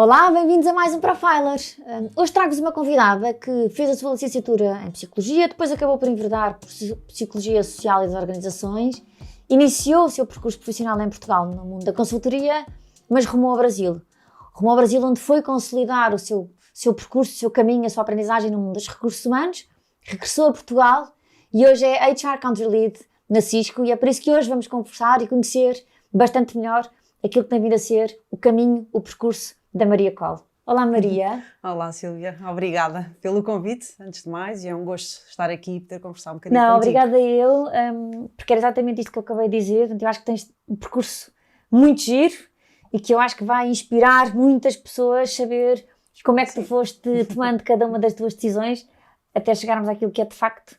Olá, bem-vindos a mais um Profiler. Hoje trago-vos uma convidada que fez a sua licenciatura em Psicologia, depois acabou por enverdar por Psicologia Social e das Organizações, iniciou o seu percurso profissional em Portugal no mundo da consultoria, mas rumou ao Brasil. Rumou ao Brasil onde foi consolidar o seu percurso, o seu caminho, a sua aprendizagem no mundo dos recursos humanos, regressou a Portugal e hoje é HR Country Lead na Cisco e é por isso que hoje vamos conversar e conhecer bastante melhor aquilo que tem vindo a ser o caminho, o percurso da Maria Coll. Olá, Maria. Olá, Sílvia. Obrigada pelo convite, antes de mais, e é um gosto estar aqui e poder conversar um bocadinho Não, contigo. obrigada eu, porque era exatamente isto que eu acabei de dizer. Eu acho que tens um percurso muito giro e que eu acho que vai inspirar muitas pessoas a saber como é que tu foste tomando cada uma das tuas decisões até chegarmos àquilo que é de facto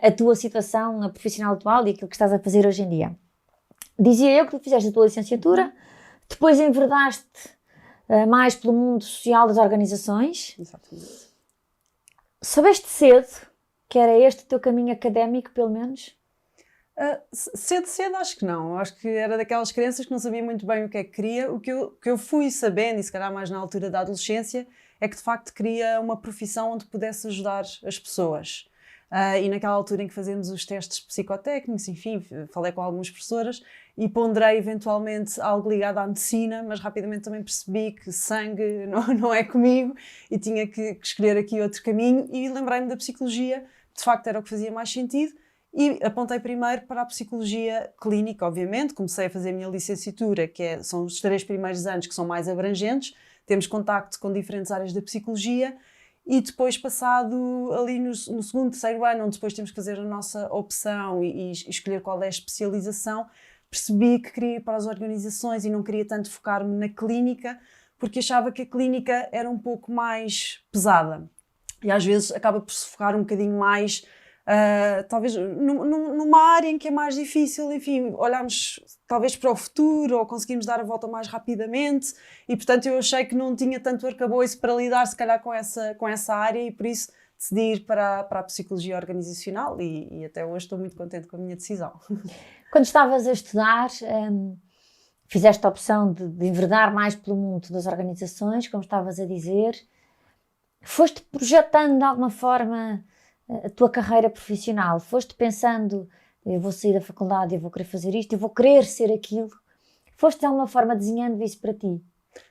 a tua situação, a profissional atual e aquilo que estás a fazer hoje em dia. Dizia eu que tu fizeste a tua licenciatura, depois enverdaste mais pelo mundo social das organizações. Exatamente. Soubeste cedo que era este o teu caminho académico, pelo menos? Cedo acho que não. Acho que era daquelas crianças que não sabia muito bem o que é que queria. O que eu fui sabendo, e se calhar mais na altura da adolescência, é que de facto queria uma profissão onde pudesse ajudar as pessoas. E naquela altura em que fazemos os testes psicotécnicos, enfim, falei com algumas professoras e ponderei eventualmente algo ligado à medicina, mas rapidamente também percebi que sangue não é comigo e tinha que escolher aqui outro caminho e lembrei-me da psicologia, de facto era o que fazia mais sentido e apontei primeiro para a psicologia clínica, obviamente, comecei a fazer a minha licenciatura, são os 3 primeiros anos que são mais abrangentes, temos contacto com diferentes áreas da psicologia. E depois, passado ali no segundo, terceiro ano, onde depois temos que fazer a nossa opção e escolher qual é a especialização, percebi que queria ir para as organizações e não queria tanto focar-me na clínica, porque achava que a clínica era um pouco mais pesada. E às vezes acaba por se focar um bocadinho mais, talvez numa área em que é mais difícil, enfim, olharmos talvez para o futuro ou conseguimos dar a volta mais rapidamente e portanto eu achei que não tinha tanto arcabouço para lidar se calhar com essa área e por isso decidi ir para a psicologia organizacional e até hoje estou muito contente com a minha decisão. Quando estavas a estudar, fizeste a opção de enverdar mais pelo mundo das organizações, como estavas a dizer, foste projetando de alguma forma a tua carreira profissional, foste pensando, eu vou sair da faculdade, eu vou querer fazer isto, eu vou querer ser aquilo, foste de alguma forma desenhando isso para ti?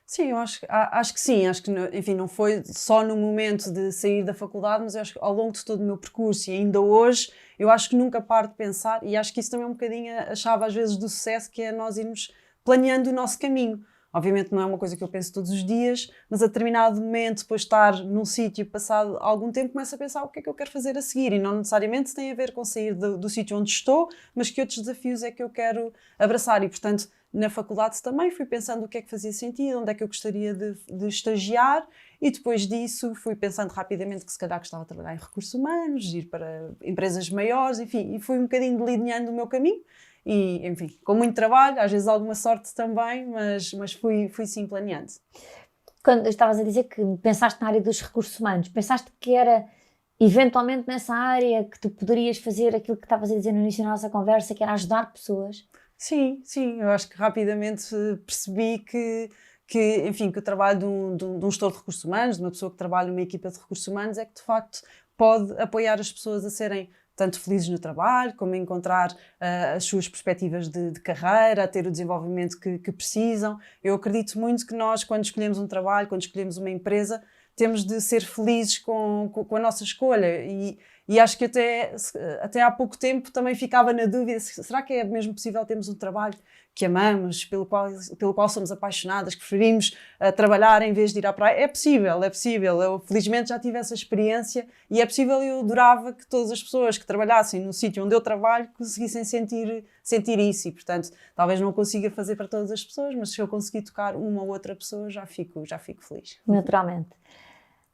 Sim, eu acho que sim, acho que enfim, não foi só no momento de sair da faculdade, mas eu acho que ao longo de todo o meu percurso e ainda hoje, eu acho que nunca paro de pensar e acho que isso também é um bocadinho a chave às vezes do sucesso, que é nós irmos planeando o nosso caminho. Obviamente não é uma coisa que eu penso todos os dias, mas a determinado momento, depois de estar num sítio, passado algum tempo, começo a pensar o que é que eu quero fazer a seguir e não necessariamente tem a ver com sair do sítio onde estou, mas que outros desafios é que eu quero abraçar e, portanto, na faculdade também fui pensando o que é que fazia sentido, onde é que eu gostaria de estagiar e depois disso fui pensando rapidamente que se calhar gostava de trabalhar em recursos humanos, ir para empresas maiores, enfim, e fui um bocadinho delineando o meu caminho. E, enfim, com muito trabalho, às vezes alguma sorte também, mas fui sim planeando. Quando estavas a dizer que pensaste na área dos recursos humanos, pensaste que era eventualmente nessa área que tu poderias fazer aquilo que estavas a dizer no início da nossa conversa, que era ajudar pessoas? Sim, eu acho que rapidamente percebi que enfim, que o trabalho de um gestor de recursos humanos, de uma pessoa que trabalha numa equipa de recursos humanos, é que de facto pode apoiar as pessoas a serem tanto felizes no trabalho, como a encontrar as suas perspectivas de carreira, a ter o desenvolvimento que precisam. Eu acredito muito que nós, quando escolhemos um trabalho, quando escolhemos uma empresa, temos de ser felizes com a nossa escolha e acho que até há pouco tempo também ficava na dúvida, será que é mesmo possível termos um trabalho que amamos, pelo qual somos apaixonadas, que preferimos trabalhar em vez de ir à praia? É possível. Eu felizmente já tive essa experiência e é possível, eu adorava que todas as pessoas que trabalhassem no sítio onde eu trabalho conseguissem sentir isso e, portanto, talvez não consiga fazer para todas as pessoas, mas se eu conseguir tocar uma ou outra pessoa, já fico feliz. Naturalmente.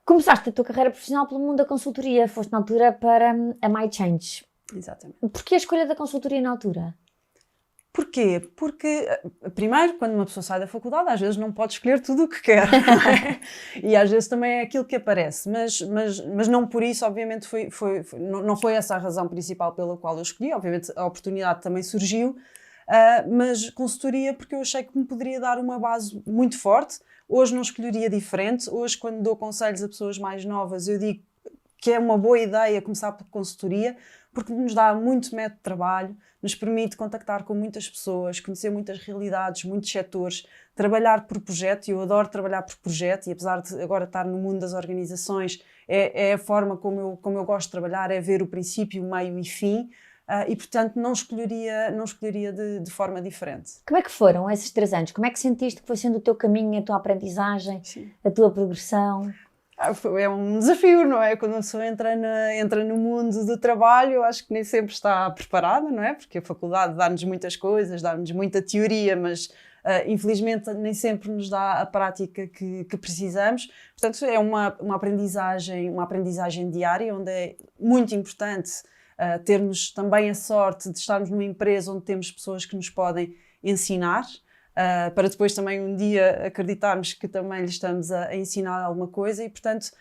Começaste a tua carreira profissional pelo mundo da consultoria, foste na altura para a MyChange. Exatamente. Porquê a escolha da consultoria na altura? Porquê? Porque, primeiro, quando uma pessoa sai da faculdade, às vezes não pode escolher tudo o que quer. E às vezes também é aquilo que aparece. Mas não por isso, obviamente, não foi essa a razão principal pela qual eu escolhi. Obviamente, a oportunidade também surgiu. mas consultoria porque eu achei que me poderia dar uma base muito forte. Hoje não escolheria diferente. Hoje, quando dou conselhos a pessoas mais novas, eu digo que é uma boa ideia começar por consultoria, porque nos dá muito método de trabalho, nos permite contactar com muitas pessoas, conhecer muitas realidades, muitos setores, trabalhar por projeto. Eu adoro trabalhar por projeto e, apesar de agora estar no mundo das organizações, é a forma como eu gosto de trabalhar, é ver o princípio, o meio e fim. E, portanto, não escolheria de forma diferente. Como é que foram esses 3 anos? Como é que sentiste que foi sendo o teu caminho, a tua aprendizagem, Sim. a tua progressão? É um desafio, não é? Quando a pessoa entra no mundo do trabalho, eu acho que nem sempre está preparada, não é? Porque a faculdade dá-nos muitas coisas, dá-nos muita teoria, mas infelizmente nem sempre nos dá a prática que precisamos. Portanto, é uma aprendizagem diária, onde é muito importante termos também a sorte de estarmos numa empresa onde temos pessoas que nos podem ensinar, para depois também um dia acreditarmos que também lhe estamos a ensinar alguma coisa. E, portanto,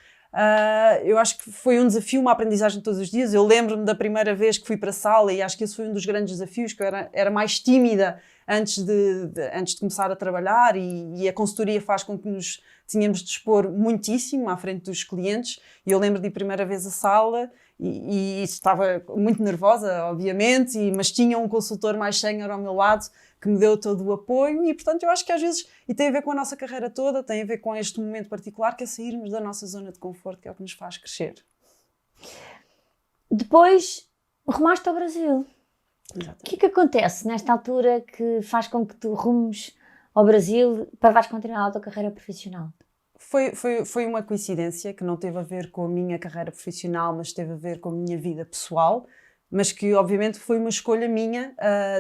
eu acho que foi um desafio, uma aprendizagem todos os dias. Eu lembro-me da primeira vez que fui para a sala e acho que esse foi um dos grandes desafios, que eu era mais tímida antes de começar a trabalhar, e a consultoria faz com que nos tínhamos de expor muitíssimo à frente dos clientes. E eu lembro de ir a primeira vez à sala e estava muito nervosa, obviamente, mas tinha um consultor mais sénior ao meu lado que me deu todo o apoio. E, portanto, eu acho que às vezes, e tem a ver com a nossa carreira toda, tem a ver com este momento particular, que é sairmos da nossa zona de conforto, que é o que nos faz crescer. Depois, rumaste ao Brasil. Exatamente. O que é que acontece nesta altura que faz com que tu rumes ao Brasil para vais continuar a tua carreira profissional? Foi uma coincidência que não teve a ver com a minha carreira profissional, mas teve a ver com a minha vida pessoal, mas que obviamente foi uma escolha minha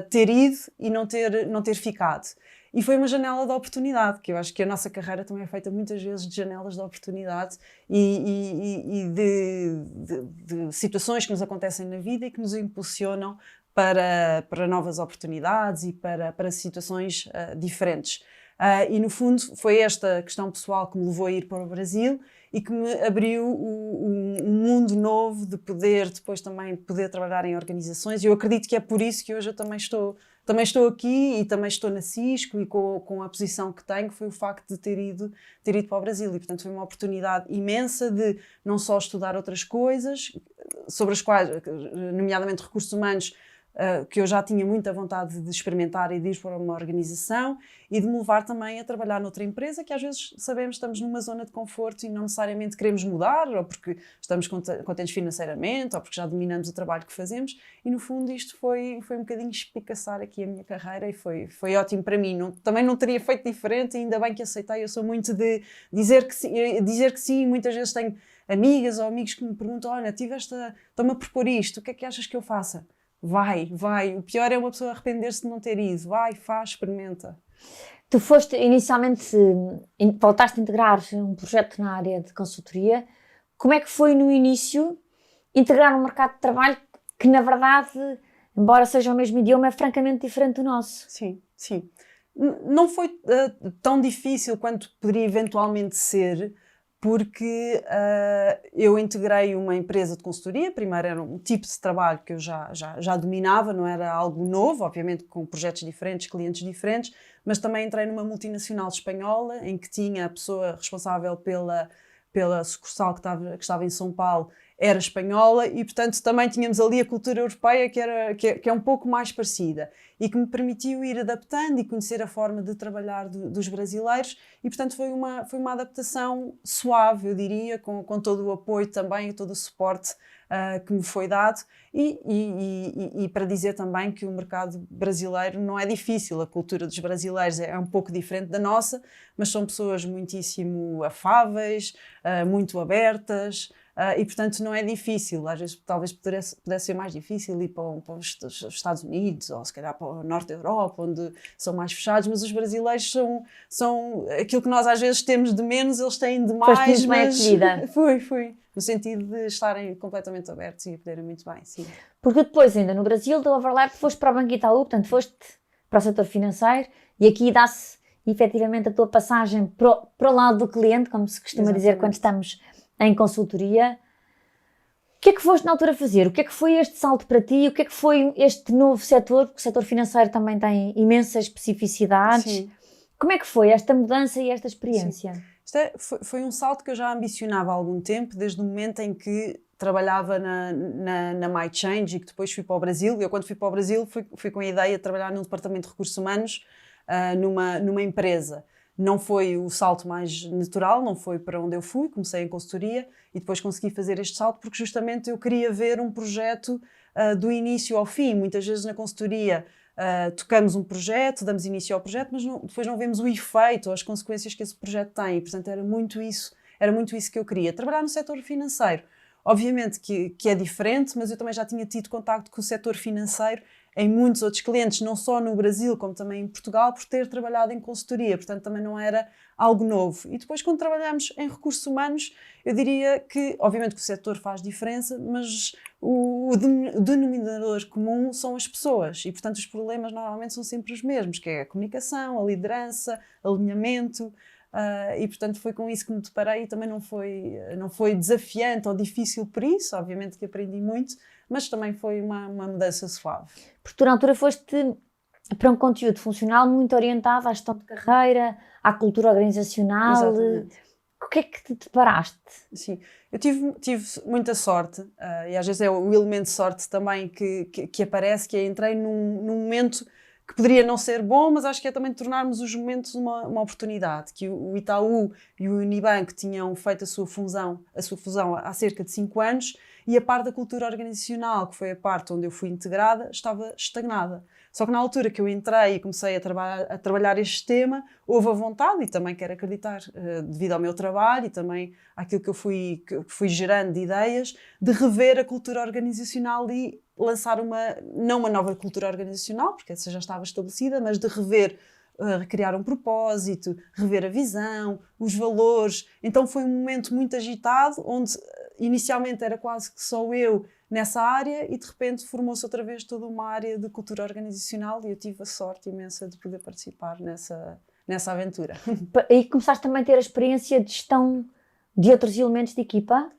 ter ido e não ter ficado. E foi uma janela de oportunidade, que eu acho que a nossa carreira também é feita muitas vezes de janelas de oportunidade e de situações que nos acontecem na vida e que nos impulsionam para novas oportunidades e para situações diferentes. E no fundo foi esta questão pessoal que me levou a ir para o Brasil e que me abriu um mundo novo de poder depois também poder trabalhar em organizações. E eu acredito que é por isso que hoje eu também estou aqui e também estou na Cisco, e com a posição que tenho, foi o facto de ter ido para o Brasil. E, portanto, foi uma oportunidade imensa de não só estudar outras coisas, sobre as quais, nomeadamente recursos humanos, que eu já tinha muita vontade de experimentar e de ir para uma organização, e de me levar também a trabalhar noutra empresa, que às vezes sabemos que estamos numa zona de conforto e não necessariamente queremos mudar, ou porque estamos contentes financeiramente, ou porque já dominamos o trabalho que fazemos. E no fundo isto foi um bocadinho espicaçar aqui a minha carreira, e foi ótimo para mim. Também não teria feito diferente, e ainda bem que aceitei. Eu sou muito de dizer que sim. Muitas vezes tenho amigas ou amigos que me perguntam: olha, estou-me a propor isto, o que é que achas que eu faça? Vai. O pior é uma pessoa arrepender-se de não ter ido. Vai, faz, experimenta. Tu foste, inicialmente, voltaste a integrar um projeto na área de consultoria. Como é que foi no início integrar um mercado de trabalho que, na verdade, embora seja o mesmo idioma, é francamente diferente do nosso? Sim. Não foi tão difícil quanto poderia eventualmente ser, porque eu integrei uma empresa de consultoria. Primeiro era um tipo de trabalho que eu já dominava, não era algo novo, obviamente com projetos diferentes, clientes diferentes, mas também entrei numa multinacional espanhola, em que tinha a pessoa responsável pela sucursal que estava em São Paulo, era espanhola, e portanto também tínhamos ali a cultura europeia que é um pouco mais parecida, e que me permitiu ir adaptando e conhecer a forma de trabalhar dos brasileiros. E portanto foi uma adaptação suave, eu diria, com todo o apoio também e todo o suporte que me foi dado, e para dizer também que o mercado brasileiro não é difícil. A cultura dos brasileiros é um pouco diferente da nossa, mas são pessoas muitíssimo afáveis, muito abertas, e portanto não é difícil. Às vezes talvez pudesse ser mais difícil ir para os Estados Unidos, ou se calhar para o norte da Europa, onde são mais fechados, mas os brasileiros são aquilo que nós às vezes temos de menos, eles têm de mais. Foste muito bem acolhida. Fui. No sentido de estarem completamente abertos e acolherem muito bem, sim. Porque depois, ainda no Brasil, do overlap, foste para o Banco Itaú, portanto foste para o setor financeiro, e aqui dá-se efetivamente a tua passagem para o lado do cliente, como se costuma dizer quando estamos em consultoria. que é que foste na altura fazer? O que é que foi este salto para ti? O que é que foi este novo setor? Porque o setor financeiro também tem imensas especificidades. Sim. Como é que foi esta mudança e esta experiência? Sim. Foi um salto que eu já ambicionava há algum tempo, desde o momento em que trabalhava na MyChange e que depois fui para o Brasil. Eu, quando fui para o Brasil, fui com a ideia de trabalhar num departamento de recursos humanos, numa empresa. Não foi o salto mais natural, não foi para onde eu fui, comecei em consultoria e depois consegui fazer este salto porque justamente eu queria ver um projeto do início ao fim. Muitas vezes na consultoria tocamos um projeto, damos início ao projeto, mas depois não vemos o efeito ou as consequências que esse projeto tem. E, portanto, era muito isso que eu queria. Trabalhar no setor financeiro, obviamente que é diferente, mas eu também já tinha tido contacto com o setor financeiro em muitos outros clientes, não só no Brasil, como também em Portugal, por ter trabalhado em consultoria, portanto também não era algo novo. E depois, quando trabalhamos em recursos humanos, eu diria que, obviamente que o setor faz diferença, mas o denominador comum são as pessoas e, portanto, os problemas normalmente são sempre os mesmos, que é a comunicação, a liderança, alinhamento, e, portanto, foi com isso que me deparei e também não foi desafiante ou difícil por isso, obviamente que aprendi muito, mas também foi uma mudança suave. Porque tu na altura foste para um conteúdo funcional muito orientado à gestão de carreira, à cultura organizacional. Exatamente. O que é que te deparaste? Sim, eu tive muita sorte, e às vezes é o elemento de sorte também que aparece, que é entrei num momento que poderia não ser bom, mas acho que é também tornarmos os momentos uma oportunidade, que o Itaú e o Unibanco tinham feito a sua fusão há cerca de 5 anos e a parte da cultura organizacional, que foi a parte onde eu fui integrada, estava estagnada. Só que na altura que eu entrei e comecei a trabalhar este tema, houve a vontade, e também quero acreditar, devido ao meu trabalho e também àquilo que eu fui gerando de ideias, de rever a cultura organizacional e lançar não uma nova cultura organizacional, porque essa já estava estabelecida, mas de rever, recriar um propósito, rever a visão, os valores. Então foi um momento muito agitado, onde inicialmente era quase que só eu nessa área e de repente formou-se outra vez toda uma área de cultura organizacional e eu tive a sorte imensa de poder participar nessa aventura. E começaste também a ter a experiência de gestão de outros elementos de equipa?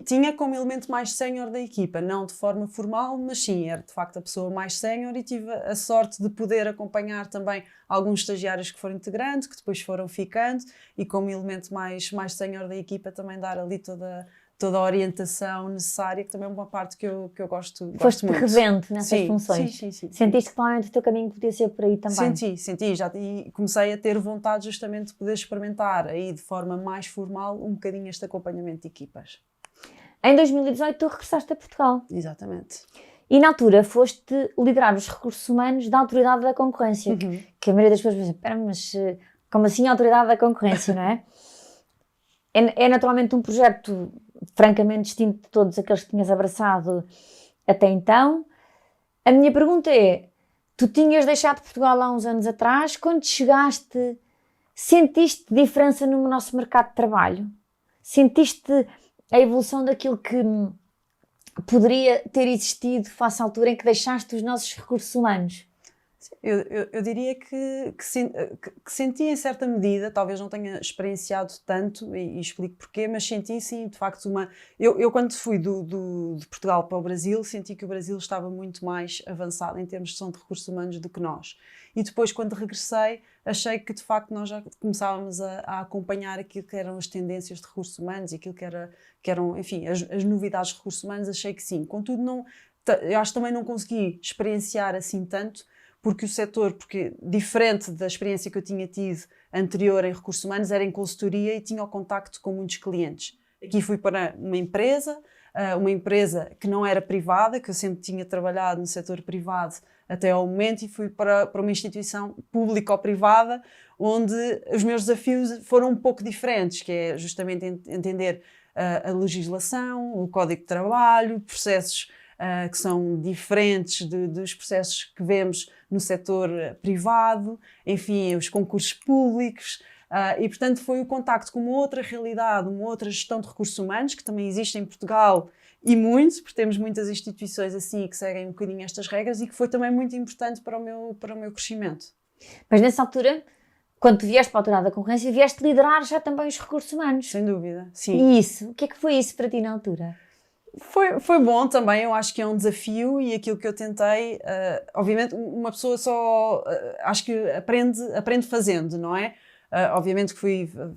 Tinha como elemento mais sénior da equipa, não de forma formal, mas sim, era de facto a pessoa mais sénior e tive a sorte de poder acompanhar também alguns estagiários que foram integrando, que depois foram ficando e como elemento mais sénior da equipa também dar ali toda a orientação necessária, que também é uma parte que eu gosto Foste muito. revendo nessas funções? Sim. Sentiste que provavelmente o teu caminho podia ser por aí também? Senti, e comecei a ter vontade justamente de poder experimentar aí de forma mais formal um bocadinho este acompanhamento de equipas. Em 2018 tu regressaste a Portugal. Exatamente. E na altura foste liderar os recursos humanos da Autoridade da Concorrência, que a maioria das pessoas pensa, espera, mas como assim a Autoridade da Concorrência, não é? É naturalmente um projeto francamente distinto de todos aqueles que tinhas abraçado até então. A minha pergunta é, tu tinhas deixado Portugal há uns anos atrás, quando chegaste, sentiste diferença no nosso mercado de trabalho? Sentiste a evolução daquilo que poderia ter existido face à altura em que deixaste os nossos recursos humanos? Eu diria que senti em certa medida, talvez não tenha experienciado tanto, e explico porquê, mas senti sim, de facto, eu quando fui de Portugal para o Brasil, senti que o Brasil estava muito mais avançado em termos de gestão de recursos humanos do que nós. E depois, quando regressei, achei que de facto nós já começávamos a acompanhar aquilo que eram as tendências de recursos humanos e aquilo que eram, enfim, as novidades de recursos humanos, achei que sim. Contudo, eu acho que também não consegui experienciar assim tanto, porque diferente da experiência que eu tinha tido anterior em recursos humanos, era em consultoria e tinha o contacto com muitos clientes. Aqui fui para uma empresa que não era privada, que eu sempre tinha trabalhado no setor privado até ao momento, e fui para uma instituição pública ou privada, onde os meus desafios foram um pouco diferentes, que é justamente entender a legislação, o código de trabalho, processos que são diferentes dos processos que vemos no setor privado, enfim, os concursos públicos, e portanto foi o contacto com uma outra realidade, uma outra gestão de recursos humanos, que também existe em Portugal e muito, porque temos muitas instituições assim que seguem um bocadinho estas regras, e que foi também muito importante para o meu crescimento. Mas nessa altura, quando tu vieste para a Autoridade da Concorrência, vieste liderar já também os recursos humanos. Sem dúvida, sim. E isso, o que é que foi isso para ti na altura? Foi bom também, eu acho que é um desafio e aquilo que eu tentei, obviamente uma pessoa só, acho que aprende fazendo, não é? Obviamente que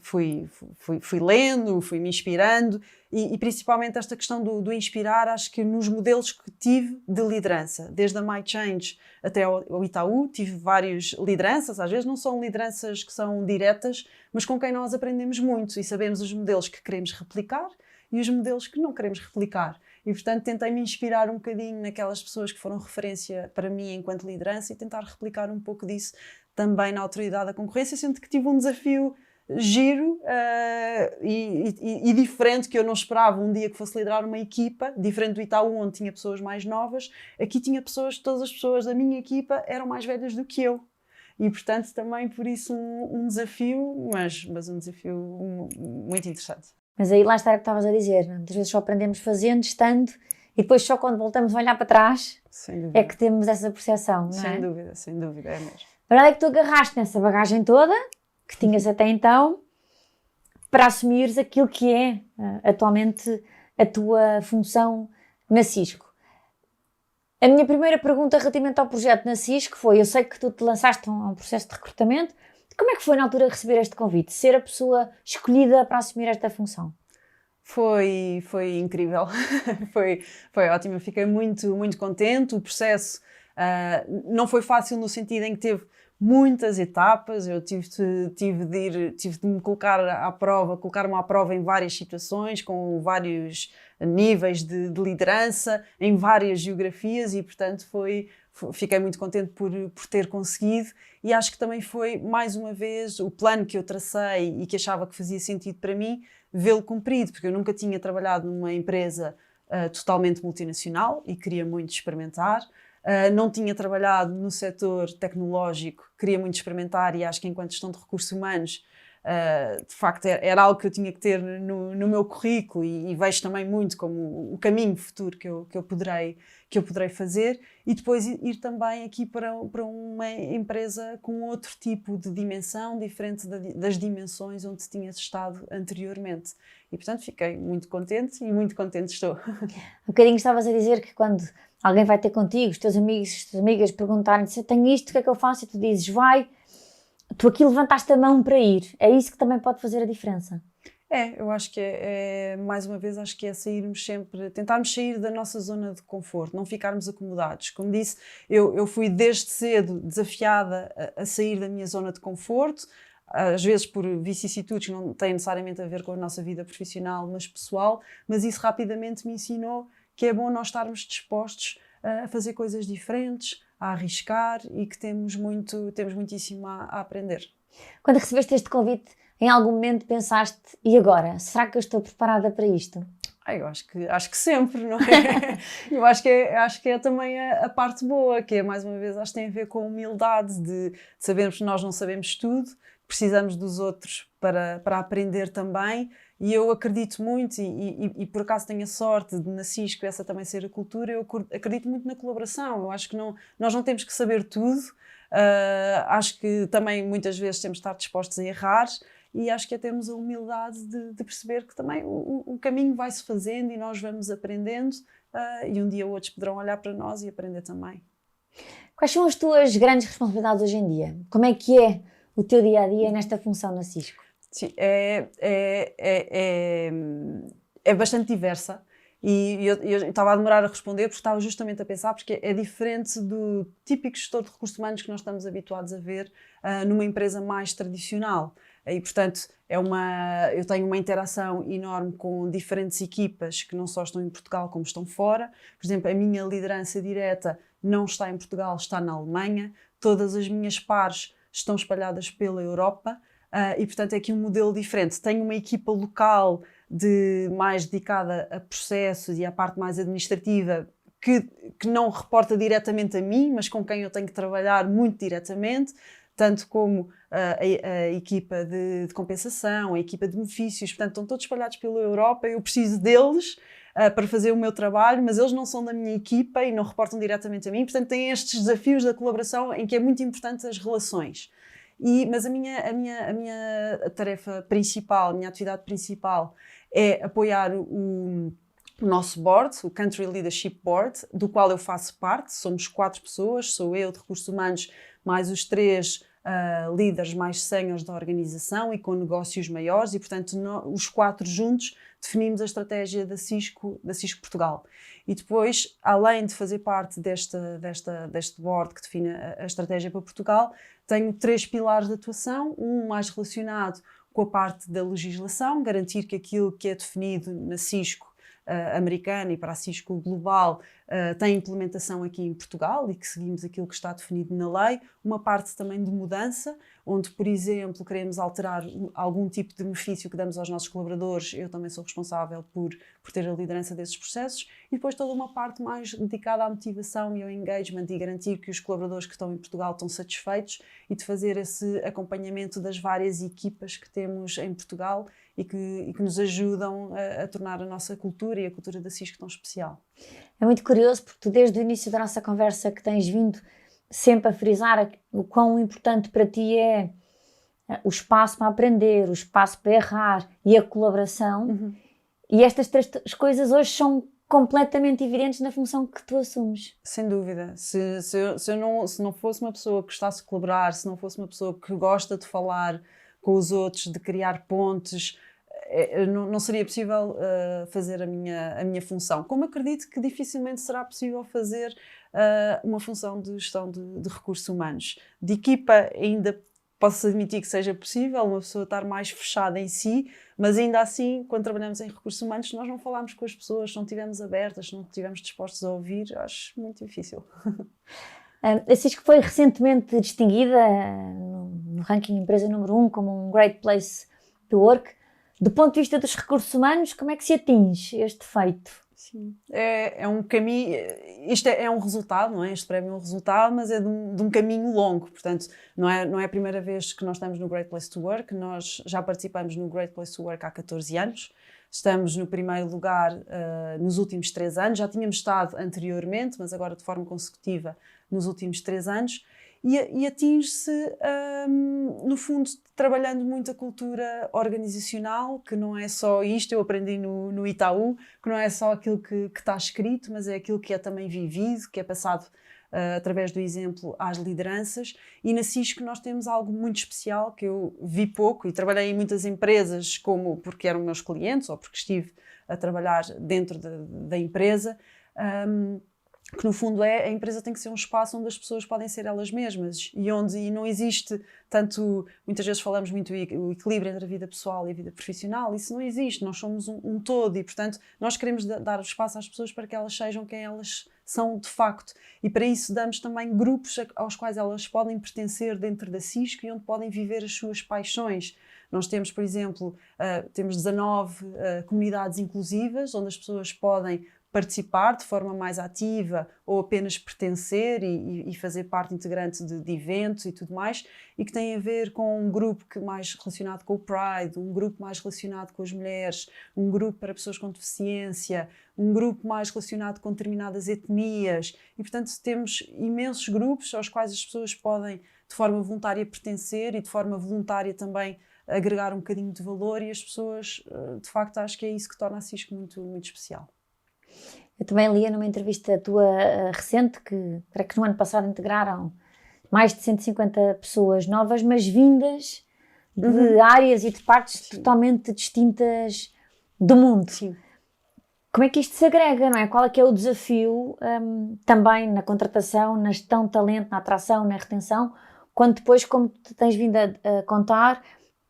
fui lendo, fui me inspirando e principalmente esta questão do inspirar, acho que nos modelos que tive de liderança, desde a MyChange até ao Itaú, tive várias lideranças, às vezes não são lideranças que são diretas, mas com quem nós aprendemos muito e sabemos os modelos que queremos replicar e os modelos que não queremos replicar. E, portanto, tentei me inspirar um bocadinho naquelas pessoas que foram referência para mim enquanto liderança e tentar replicar um pouco disso também na autoridade da concorrência, sendo que tive um desafio giro e diferente, que eu não esperava um dia que fosse liderar uma equipa, diferente do Itaú, onde tinha pessoas mais novas. Aqui tinha todas as pessoas da minha equipa eram mais velhas do que eu. E, portanto, também por isso um desafio, mas um desafio muito interessante. Mas aí lá está o que estavas a dizer, não? Muitas vezes só aprendemos fazendo, estando, e depois só quando voltamos a olhar para trás é que temos essa percepção, não é? Sem dúvida, é mesmo. A verdade é que tu agarraste nessa bagagem toda, que tinhas até então, para assumires aquilo que é atualmente a tua função na Cisco. A minha primeira pergunta relativamente ao projeto na Cisco foi, eu sei que tu te lançaste a um processo de recrutamento, como é que foi na altura receber este convite? Ser a pessoa escolhida para assumir esta função? Foi incrível, foi ótimo, eu fiquei muito, muito contente. O processo não foi fácil no sentido em que teve muitas etapas, eu tive de me colocar-me à prova em várias situações, com vários níveis de liderança, em várias geografias e, portanto, fiquei muito contente por ter conseguido e acho que também foi, mais uma vez, o plano que eu tracei e que achava que fazia sentido para mim, vê-lo cumprido, porque eu nunca tinha trabalhado numa empresa totalmente multinacional e queria muito experimentar. Não tinha trabalhado no setor tecnológico, queria muito experimentar e acho que enquanto gestão de recursos humanos, de facto era algo que eu tinha que ter no meu currículo e vejo também muito como o caminho futuro que eu poderei fazer e depois ir também aqui para uma empresa com outro tipo de dimensão, diferente das dimensões onde tinha estado anteriormente. E portanto fiquei muito contente e muito contente estou. Um bocadinho estavas a dizer que quando alguém vai ter contigo, os teus amigos, as tuas amigas perguntarem se eu tenho isto, o que é que eu faço? E tu dizes, vai, tu aqui levantaste a mão para ir. É isso que também pode fazer a diferença. Eu acho que mais uma vez, acho que é tentarmos sair da nossa zona de conforto, não ficarmos acomodados. Como disse, eu fui desde cedo desafiada a sair da minha zona de conforto, às vezes por vicissitudes que não têm necessariamente a ver com a nossa vida profissional, mas pessoal, mas isso rapidamente me ensinou que é bom nós estarmos dispostos a fazer coisas diferentes, a arriscar e que temos muitíssimo a aprender. Quando recebeste este convite, em algum momento pensaste, e agora? Será que eu estou preparada para isto? Eu acho que sempre, não é? Eu acho que é também a parte boa, que é, mais uma vez, acho que tem a ver com a humildade de sabermos que nós não sabemos tudo, precisamos dos outros para aprender também. E eu acredito muito, e por acaso tenho a sorte de na Cisco essa também ser a cultura, eu acredito muito na colaboração. Eu acho que nós não temos que saber tudo, acho que também muitas vezes temos de estar dispostos a errar e acho que é termos a humildade de perceber que também o caminho vai-se fazendo e nós vamos aprendendo e um dia outros poderão olhar para nós e aprender também. Quais são as tuas grandes responsabilidades hoje em dia? Como é que é o teu dia-a-dia nesta função na Cisco? Sim, é bastante diversa e eu estava a demorar a responder porque estava justamente a pensar, porque é diferente do típico gestor de recursos humanos que nós estamos habituados a ver numa empresa mais tradicional. E, portanto, eu tenho uma interação enorme com diferentes equipas que não só estão em Portugal como estão fora. Por exemplo, a minha liderança direta não está em Portugal, está na Alemanha. Todas as minhas pares estão espalhadas pela Europa. E, portanto, é aqui um modelo diferente. Tenho uma equipa local mais dedicada a processos e à parte mais administrativa que não reporta diretamente a mim, mas com quem eu tenho que trabalhar muito diretamente, tanto como a equipa de compensação, a equipa de benefícios. Portanto, estão todos espalhados pela Europa. Eu preciso deles para fazer o meu trabalho, mas eles não são da minha equipa e não reportam diretamente a mim. Portanto, têm estes desafios da colaboração em que é muito importante as relações. Mas a minha tarefa principal, a minha atividade principal é apoiar o nosso board, o Country Leadership Board, do qual eu faço parte. Somos 4 pessoas, sou eu de recursos humanos, mais os 3 líderes mais seniors da organização e com negócios maiores, e portanto os 4 juntos definimos a estratégia da Cisco Portugal. E depois, além de fazer parte deste board que define a estratégia para Portugal, tenho 3 pilares de atuação, um mais relacionado com a parte da legislação, garantir que aquilo que é definido na Cisco americana e para a Cisco global tem implementação aqui em Portugal e que seguimos aquilo que está definido na lei. Uma parte também de mudança, onde, por exemplo, queremos alterar algum tipo de benefício que damos aos nossos colaboradores. Eu também sou responsável por ter a liderança desses processos. E depois toda uma parte mais dedicada à motivação e ao engagement e garantir que os colaboradores que estão em Portugal estão satisfeitos e de fazer esse acompanhamento das várias equipas que temos em Portugal e que nos ajudam a tornar a nossa cultura e a cultura da Cisco tão especial. É muito curioso porque tu desde o início da nossa conversa que tens vindo sempre a frisar o quão importante para ti é o espaço para aprender, o espaço para errar e a colaboração. E estas 3 coisas hoje são completamente evidentes na função que tu assumes. Sem dúvida. Se não fosse uma pessoa que gostasse de colaborar, se não fosse uma pessoa que gosta de falar com os outros, de criar pontes, não seria possível fazer a minha função. Como acredito que dificilmente será possível fazer uma função de gestão de recursos humanos. De equipa ainda posso admitir que seja possível uma pessoa estar mais fechada em si, mas ainda assim, quando trabalhamos em recursos humanos, se nós não falarmos com as pessoas, se não estivermos abertas, se não estivermos dispostos a ouvir, acho muito difícil. A Cisco foi recentemente distinguida no ranking empresa número 1 como um Great Place to Work. Do ponto de vista dos recursos humanos, como é que se atinge este feito? Sim. É um caminho, isto é um resultado, não é? Este prémio é um resultado, mas é de um caminho longo, portanto, não é a primeira vez que nós estamos no Great Place to Work, nós já participamos no Great Place to Work há 14 anos, estamos no primeiro lugar nos últimos 3 anos, já tínhamos estado anteriormente, mas agora de forma consecutiva nos últimos 3 anos, e atinge-se, no fundo, trabalhando muito a cultura organizacional, que não é só isto, eu aprendi no Itaú, que não é só aquilo que está escrito, mas é aquilo que é também vivido, que é passado através do exemplo às lideranças. E na Cisco nós temos algo muito especial que eu vi pouco e trabalhei em muitas empresas, como porque eram meus clientes ou porque estive a trabalhar dentro da empresa, que no fundo a empresa tem que ser um espaço onde as pessoas podem ser elas mesmas e onde não existe tanto, muitas vezes falamos muito o equilíbrio entre a vida pessoal e a vida profissional, isso não existe, nós somos um todo e portanto nós queremos dar espaço às pessoas para que elas sejam quem elas são de facto e para isso damos também grupos aos quais elas podem pertencer dentro da Cisco e onde podem viver as suas paixões. Nós temos, por exemplo, temos 19 comunidades inclusivas onde as pessoas podem participar de forma mais ativa ou apenas pertencer e fazer parte integrante de eventos e tudo mais, e que tem a ver com um grupo mais relacionado com o Pride, um grupo mais relacionado com as mulheres, um grupo para pessoas com deficiência, um grupo mais relacionado com determinadas etnias, e portanto temos imensos grupos aos quais as pessoas podem de forma voluntária pertencer e de forma voluntária também agregar um bocadinho de valor, e as pessoas, de facto, acho que é isso que torna a Cisco muito, muito especial. Eu também lia numa entrevista tua recente que creio que no ano passado integraram mais de 150 pessoas novas, mas vindas de áreas e de partes totalmente distintas do mundo. Sim. Como é que isto se agrega, não é? Qual é que é o desafio também na contratação, na gestão de talento, na atração, na retenção, quando depois, como tu tens vindo a contar,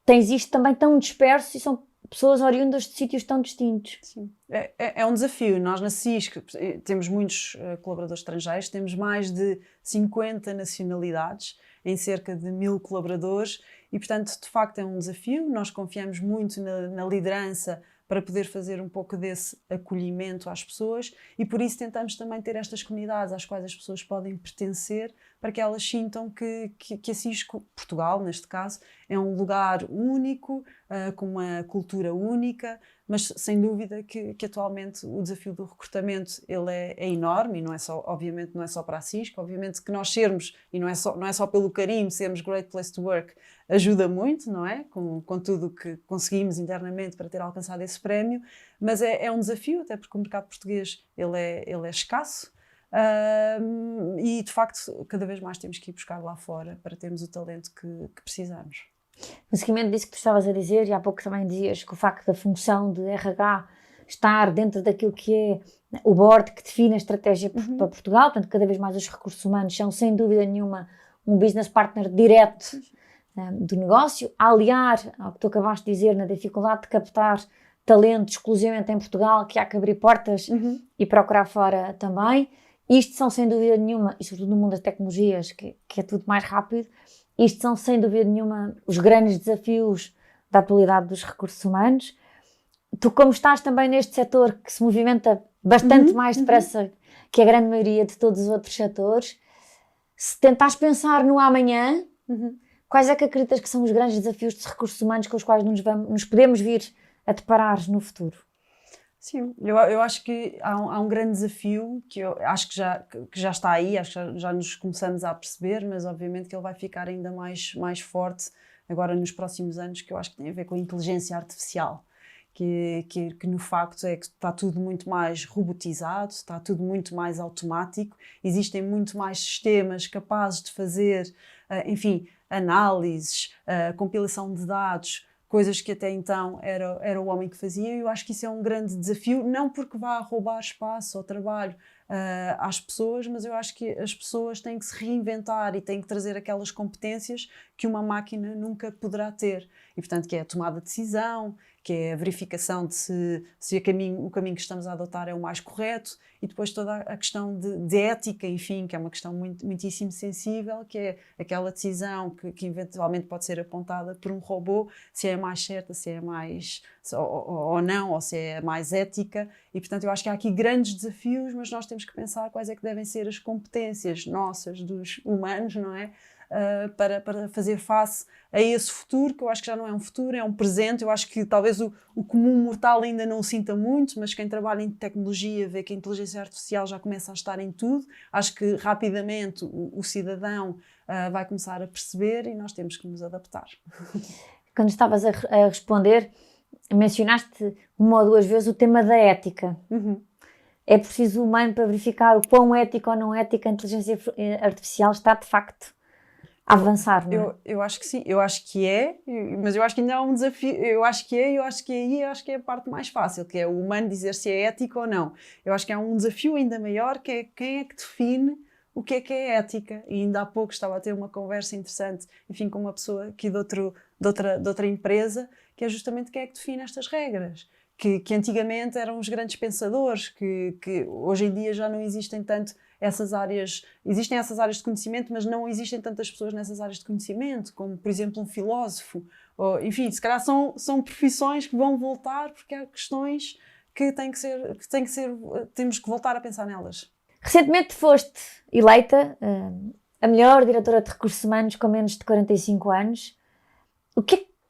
tens isto também tão disperso e são pessoas oriundas de sítios tão distintos. Sim. É um desafio. Nós na Cisco temos muitos colaboradores estrangeiros, temos mais de 50 nacionalidades em cerca de 1000 colaboradores e, portanto, de facto é um desafio. Nós confiamos muito na liderança para poder fazer um pouco desse acolhimento às pessoas e por isso tentamos também ter estas comunidades às quais as pessoas podem pertencer para que elas sintam que a Cisco, Portugal neste caso, é um lugar único, com uma cultura única, mas sem dúvida que atualmente o desafio do recrutamento ele é enorme, e não é só, obviamente não é só para a Cisco, obviamente que nós sermos, e não é só pelo carimbo, sermos Great Place to Work, ajuda muito, não é? Com tudo o que conseguimos internamente para ter alcançado esse prémio, mas é um desafio, até porque o mercado português ele é escasso, e de facto cada vez mais temos que ir buscar lá fora para termos o talento que precisamos. No seguimento disso que tu estavas a dizer, e há pouco também dizias que o facto da função de RH estar dentro daquilo que é o board que define a estratégia para Portugal, portanto cada vez mais os recursos humanos são sem dúvida nenhuma um business partner direto do negócio, a aliar ao que tu acabaste de dizer na dificuldade de captar talento exclusivamente em Portugal, que há que abrir portas e procurar fora também. Isto são sem dúvida nenhuma, e sobretudo no mundo das tecnologias, que é tudo mais rápido, isto são sem dúvida nenhuma os grandes desafios da atualidade dos recursos humanos. Tu, como estás também neste setor que se movimenta bastante mais depressa que a grande maioria de todos os outros setores, se tentares pensar no amanhã, quais é que acreditas que são os grandes desafios de recursos humanos com os quais nos podemos vir a deparar no futuro? Sim, eu acho que há um grande desafio que eu acho que já está aí, acho que já nos começamos a perceber, mas obviamente que ele vai ficar ainda mais forte agora nos próximos anos, que eu acho que tem a ver com a inteligência artificial, que no facto é que está tudo muito mais robotizado, está tudo muito mais automático, existem muito mais sistemas capazes de fazer, enfim, análises, compilação de dados, coisas que até então era o homem que fazia, e eu acho que isso é um grande desafio, não porque vá roubar espaço ou trabalho às pessoas, mas eu acho que as pessoas têm que se reinventar e têm que trazer aquelas competências que uma máquina nunca poderá ter. E, portanto, que é a tomada de decisão, que é a verificação de se o caminho que estamos a adotar é o mais correto, e depois toda a questão de ética, enfim, que é uma questão muitíssimo sensível, que é aquela decisão que eventualmente pode ser apontada por um robô, se é mais certa, se é mais ou não, ou se é mais ética. E, portanto, eu acho que há aqui grandes desafios, mas nós temos que pensar quais é que devem ser as competências nossas, dos humanos, não é? Para fazer face a esse futuro, que eu acho que já não é um futuro, é um presente. Eu acho que talvez o comum mortal ainda não o sinta muito, mas quem trabalha em tecnologia vê que a inteligência artificial já começa a estar em tudo. Acho que rapidamente o cidadão vai começar a perceber, e nós temos que nos adaptar. Quando estavas a responder, mencionaste uma ou duas vezes o tema da ética. É preciso o humano para verificar o quão ético ou não ético a inteligência artificial está de facto a avançar, não é? Eu acho que sim, eu acho que é, mas eu acho que ainda há um desafio. Eu acho que é a parte mais fácil, que é o humano dizer se é ético ou não. Eu acho que há um desafio ainda maior, que é quem é que define o que é ética. E ainda há pouco estava a ter uma conversa interessante, enfim, com uma pessoa aqui de outra empresa, que é justamente quem é que define estas regras. Que antigamente eram os grandes pensadores, que hoje em dia já não existem tanto essas áreas, existem essas áreas de conhecimento, mas não existem tantas pessoas nessas áreas de conhecimento, como, por exemplo, um filósofo. Ou, enfim, se calhar são profissões que vão voltar, porque há questões que temos que voltar a pensar nelas. Recentemente foste eleita a melhor diretora de recursos humanos com menos de 45 anos.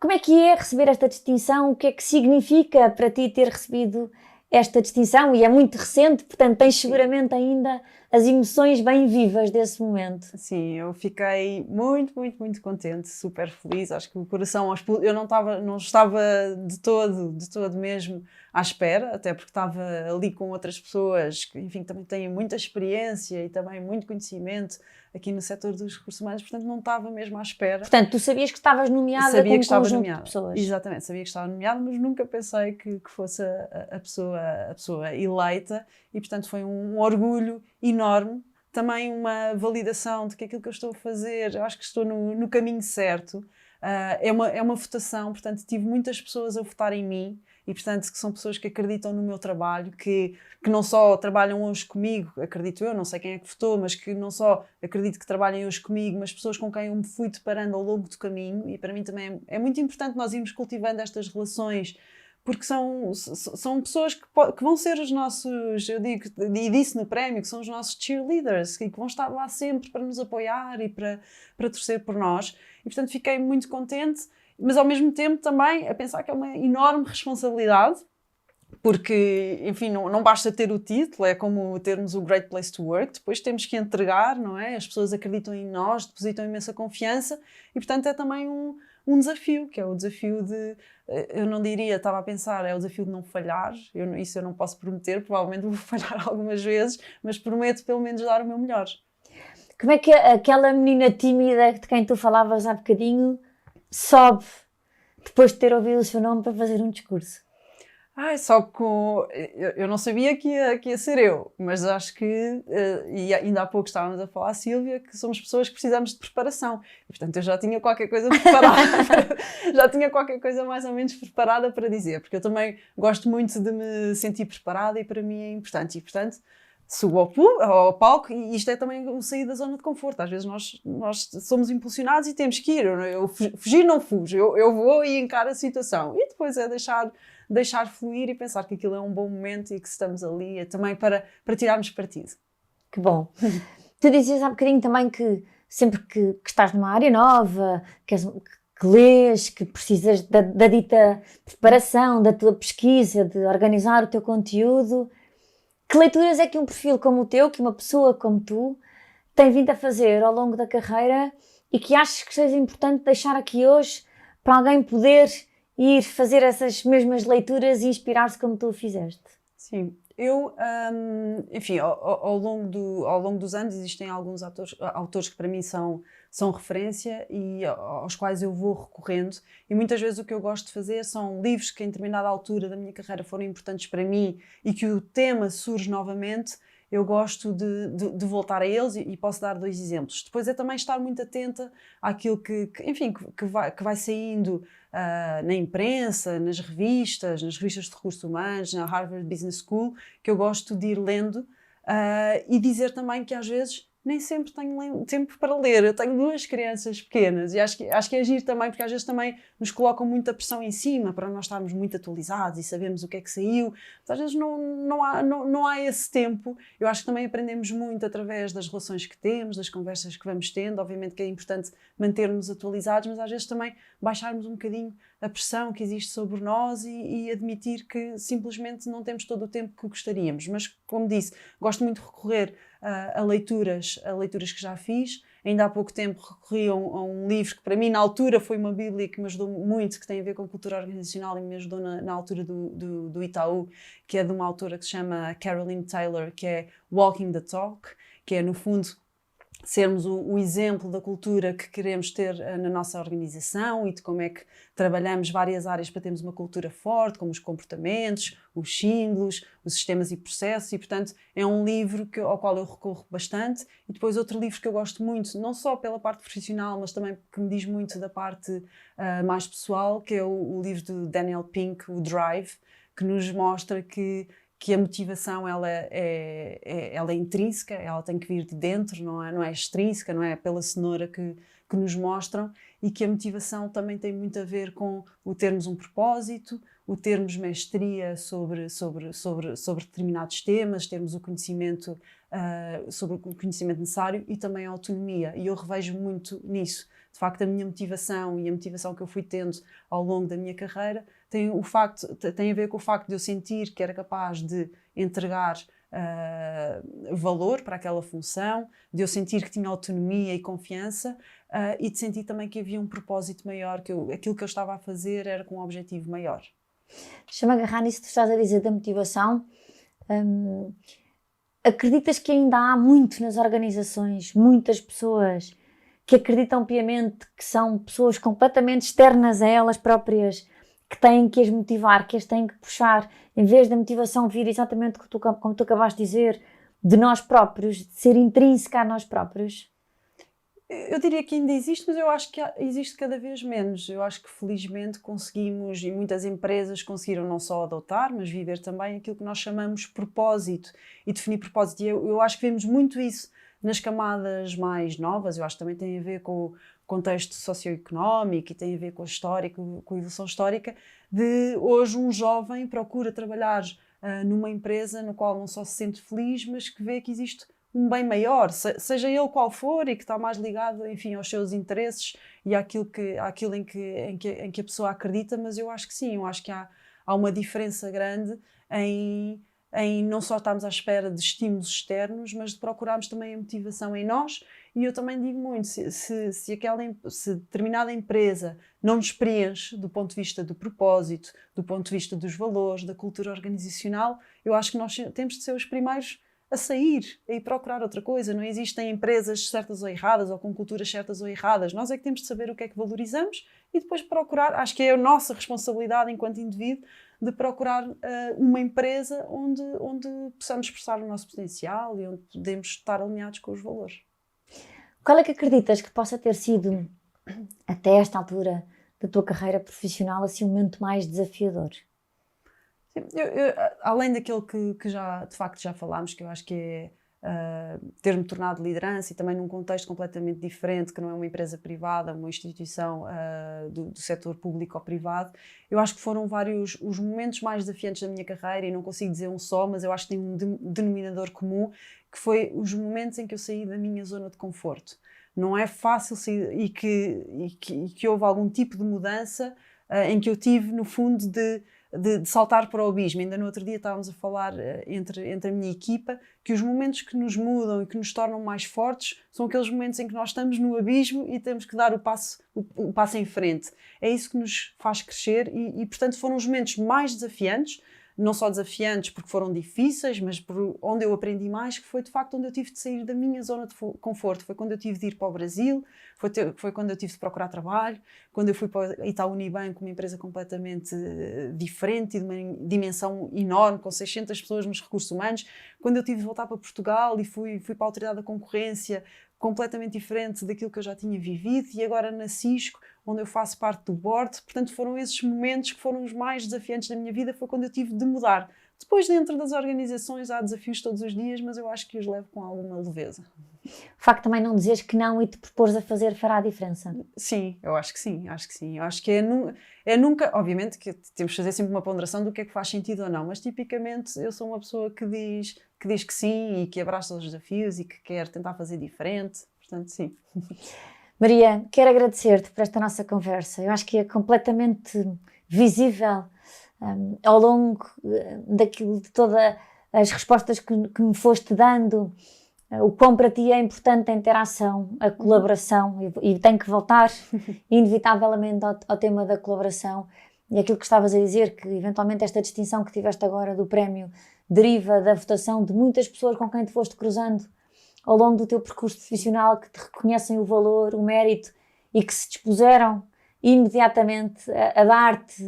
Como é que é receber esta distinção? O que é que significa para ti ter recebido esta distinção? E é muito recente, portanto tens seguramente ainda as emoções bem vivas desse momento. Sim, eu fiquei muito, muito, muito contente, super feliz. Acho que o coração eu não estava de todo mesmo à espera, até porque estava ali com outras pessoas que, enfim, também têm muita experiência e também muito conhecimento aqui no setor dos recursos humanos, portanto não estava mesmo à espera. Portanto, tu sabias que estavas nomeada com um conjunto de pessoas. Exatamente, sabia que estava nomeada, mas nunca pensei que fosse a pessoa eleita, e portanto foi um orgulho enorme, também uma validação de que aquilo que eu estou a fazer, eu acho que estou no caminho certo. É uma votação, portanto tive muitas pessoas a votar em mim, e portanto que são pessoas que acreditam no meu trabalho, que não só trabalham hoje comigo, acredito eu, não sei quem é que votou, mas que não só acredito que trabalhem hoje comigo, mas pessoas com quem eu me fui deparando ao longo do caminho. E para mim também é muito importante nós irmos cultivando estas relações, porque são pessoas que vão ser os nossos, eu digo, e disse no prémio, que são os nossos cheerleaders, que vão estar lá sempre para nos apoiar e para torcer por nós. E portanto fiquei muito contente, mas ao mesmo tempo também a pensar que é uma enorme responsabilidade, Porque, enfim, não basta ter o título, é como termos o Great Place to Work, depois temos que entregar, não é? As pessoas acreditam em nós, depositam imensa confiança e, portanto, é também um desafio, que é o desafio de, eu não diria, estava a pensar, é o desafio de não falhar, isso eu não posso prometer, provavelmente vou falhar algumas vezes, mas prometo pelo menos dar o meu melhor. Como é que aquela menina tímida de quem tu falavas há bocadinho sobe depois de ter ouvido o seu nome para fazer um discurso? Só que eu não sabia que ia ser eu, mas acho que, e ainda há pouco estávamos a falar, Sílvia, que somos pessoas que precisamos de preparação. E, portanto, eu já tinha qualquer coisa preparada, já tinha qualquer coisa mais ou menos preparada para dizer, porque eu também gosto muito de me sentir preparada e para mim é importante. E, portanto, subo ao palco e isto é também o sair da zona de conforto. Às vezes nós somos impulsionados e temos que ir. Eu fugir não fujo, eu vou e encaro a situação. E depois é deixar fluir e pensar que aquilo é um bom momento e que estamos ali também para tirarmos partido. Que bom. Tu dizias há bocadinho também que sempre que estás numa área nova, que lês, que precisas da dita preparação, da tua pesquisa, de organizar o teu conteúdo, que leituras é que um perfil como o teu, que uma pessoa como tu, tem vindo a fazer ao longo da carreira e que achas que seja importante deixar aqui hoje para alguém poder ir fazer essas mesmas leituras e inspirar-se como tu o fizeste? Sim, eu, enfim, ao longo dos anos existem alguns autores que para mim são referência e aos quais eu vou recorrendo, e muitas vezes o que eu gosto de fazer são livros que em determinada altura da minha carreira foram importantes para mim e que o tema surge novamente. Eu gosto de voltar a eles e posso dar 2 exemplos. Depois é também estar muito atenta àquilo que vai saindo na imprensa, nas revistas de recursos humanos, na Harvard Business School, que eu gosto de ir lendo e dizer também que às vezes nem sempre tenho tempo para ler. Eu tenho 2 crianças pequenas e acho que é agir também, porque às vezes também nos colocam muita pressão em cima para nós estarmos muito atualizados e sabemos o que é que saiu. Mas às vezes não há esse tempo. Eu acho que também aprendemos muito através das relações que temos, das conversas que vamos tendo. Obviamente que é importante manter-nos atualizados, mas às vezes também baixarmos um bocadinho a pressão que existe sobre nós e admitir que simplesmente não temos todo o tempo que gostaríamos. Mas, como disse, gosto muito de recorrer a leituras que já fiz. Ainda há pouco tempo recorri a um livro que para mim na altura foi uma bíblia que me ajudou muito, que tem a ver com cultura organizacional e me ajudou na altura do Itaú, que é de uma autora que se chama Caroline Taylor, que é Walking the Talk, que é no fundo sermos o exemplo da cultura que queremos ter na nossa organização e de como é que trabalhamos várias áreas para termos uma cultura forte, como os comportamentos, os símbolos, os sistemas e processos, e portanto é um livro ao qual eu recorro bastante. E depois outro livro que eu gosto muito, não só pela parte profissional, mas também que me diz muito da parte mais pessoal, que é o livro de Daniel Pink, o Drive, que nos mostra que a motivação ela é intrínseca, ela tem que vir de dentro, não é extrínseca, não é pela cenoura que nos mostram, e que a motivação também tem muito a ver com o termos um propósito, o termos mestria sobre determinados temas, termos o conhecimento sobre o conhecimento necessário e também a autonomia, e eu revejo muito nisso. De facto, a minha motivação e a motivação que eu fui tendo ao longo da minha carreira tem a ver com o facto de eu sentir que era capaz de entregar valor para aquela função, de eu sentir que tinha autonomia e confiança e de sentir também que havia um propósito maior, que aquilo que eu estava a fazer era com um objetivo maior. Deixa-me agarrar nisso que tu estás a dizer da motivação. Acreditas que ainda há muito nas organizações, muitas pessoas que acreditam piamente que são pessoas completamente externas a elas próprias, que têm que as motivar, que as têm que puxar, em vez da motivação vir exatamente como tu acabaste de dizer, de nós próprios, de ser intrínseca a nós próprios? Eu diria que ainda existe, mas eu acho que existe cada vez menos. Eu acho que felizmente conseguimos, e muitas empresas conseguiram não só adotar, mas viver também aquilo que nós chamamos propósito e definir propósito. E eu acho que vemos muito isso nas camadas mais novas. Eu acho que também tem a ver com o contexto socioeconómico e tem a ver com a história, com a evolução histórica, de hoje um jovem procura trabalhar numa empresa no qual não só se sente feliz, mas que vê que existe um bem maior, seja ele qual for, e que está mais ligado, enfim, aos seus interesses e àquilo em que a pessoa acredita. Mas eu acho que sim, eu acho que há uma diferença grande em não só estarmos à espera de estímulos externos, mas de procurarmos também a motivação em nós. E eu também digo muito, se determinada empresa não nos preenche do ponto de vista do propósito, do ponto de vista dos valores, da cultura organizacional, eu acho que nós temos de ser os primeiros a sair e procurar outra coisa. Não existem empresas certas ou erradas, ou com culturas certas ou erradas. Nós é que temos de saber o que é que valorizamos e depois procurar. Acho que é a nossa responsabilidade enquanto indivíduo de procurar uma empresa onde possamos expressar o nosso potencial e onde podemos estar alinhados com os valores. Qual é que acreditas que possa ter sido, até esta altura da tua carreira profissional, assim, um momento mais desafiador? Além daquilo que já, de facto, já falámos, que eu acho que é ter-me tornado liderança e também num contexto completamente diferente, que não é uma empresa privada, uma instituição do setor público ou privado, eu acho que foram vários os momentos mais desafiantes da minha carreira, e não consigo dizer um só, mas eu acho que tem um denominador comum, que foi os momentos em que eu saí da minha zona de conforto. Não é fácil sair, e que houve algum tipo de mudança em que eu tive, no fundo, de saltar para o abismo. Ainda no outro dia estávamos a falar entre a minha equipa que os momentos que nos mudam e que nos tornam mais fortes são aqueles momentos em que nós estamos no abismo e temos que dar o passo em frente. É isso que nos faz crescer e portanto, foram os momentos mais desafiantes, não só desafiantes porque foram difíceis, mas por onde eu aprendi mais, que foi de facto onde eu tive de sair da minha zona de conforto. Foi quando eu tive de ir para o Brasil, foi quando eu tive de procurar trabalho, quando eu fui para a Itaú Unibanco, uma empresa completamente diferente e de uma dimensão enorme, com 600 pessoas nos recursos humanos, quando eu tive de voltar para Portugal e fui para a Autoridade da Concorrência, completamente diferente daquilo que eu já tinha vivido, e agora na Cisco, onde eu faço parte do board. Portanto, foram esses momentos que foram os mais desafiantes da minha vida, foi quando eu tive de mudar. Depois, dentro das organizações, há desafios todos os dias, mas eu acho que os levo com alguma leveza. O facto também não dizeres que não e te propores a fazer fará a diferença? Sim, eu acho que sim, acho que sim. Eu acho que é nunca, obviamente que temos de fazer sempre uma ponderação do que é que faz sentido ou não, mas tipicamente eu sou uma pessoa que diz que sim e que abraça os desafios e que quer tentar fazer diferente, portanto sim. Maria, quero agradecer-te por esta nossa conversa. Eu acho que é completamente visível ao longo de todas as respostas que me foste dando, o quão para ti é importante a interação, a colaboração, e tenho que voltar inevitavelmente ao tema da colaboração, e aquilo que estavas a dizer, que eventualmente esta distinção que tiveste agora do prémio deriva da votação de muitas pessoas com quem te foste cruzando ao longo do teu percurso profissional, que te reconhecem o valor, o mérito e que se dispuseram imediatamente a dar-te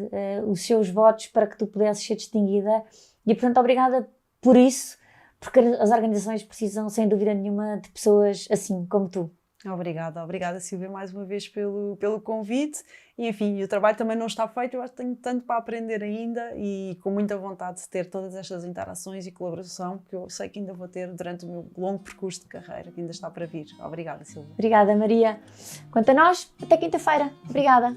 os seus votos para que tu pudesses ser distinguida. E, portanto, obrigada por isso, porque as organizações precisam, sem dúvida nenhuma, de pessoas assim como tu. Obrigada Silvia, mais uma vez pelo convite. E enfim, o trabalho também não está feito, eu acho que tenho tanto para aprender ainda e com muita vontade de ter todas estas interações e colaboração que eu sei que ainda vou ter durante o meu longo percurso de carreira, que ainda está para vir. Obrigada, Silvia. Obrigada, Maria. Quanto a nós, até quinta-feira. Obrigada.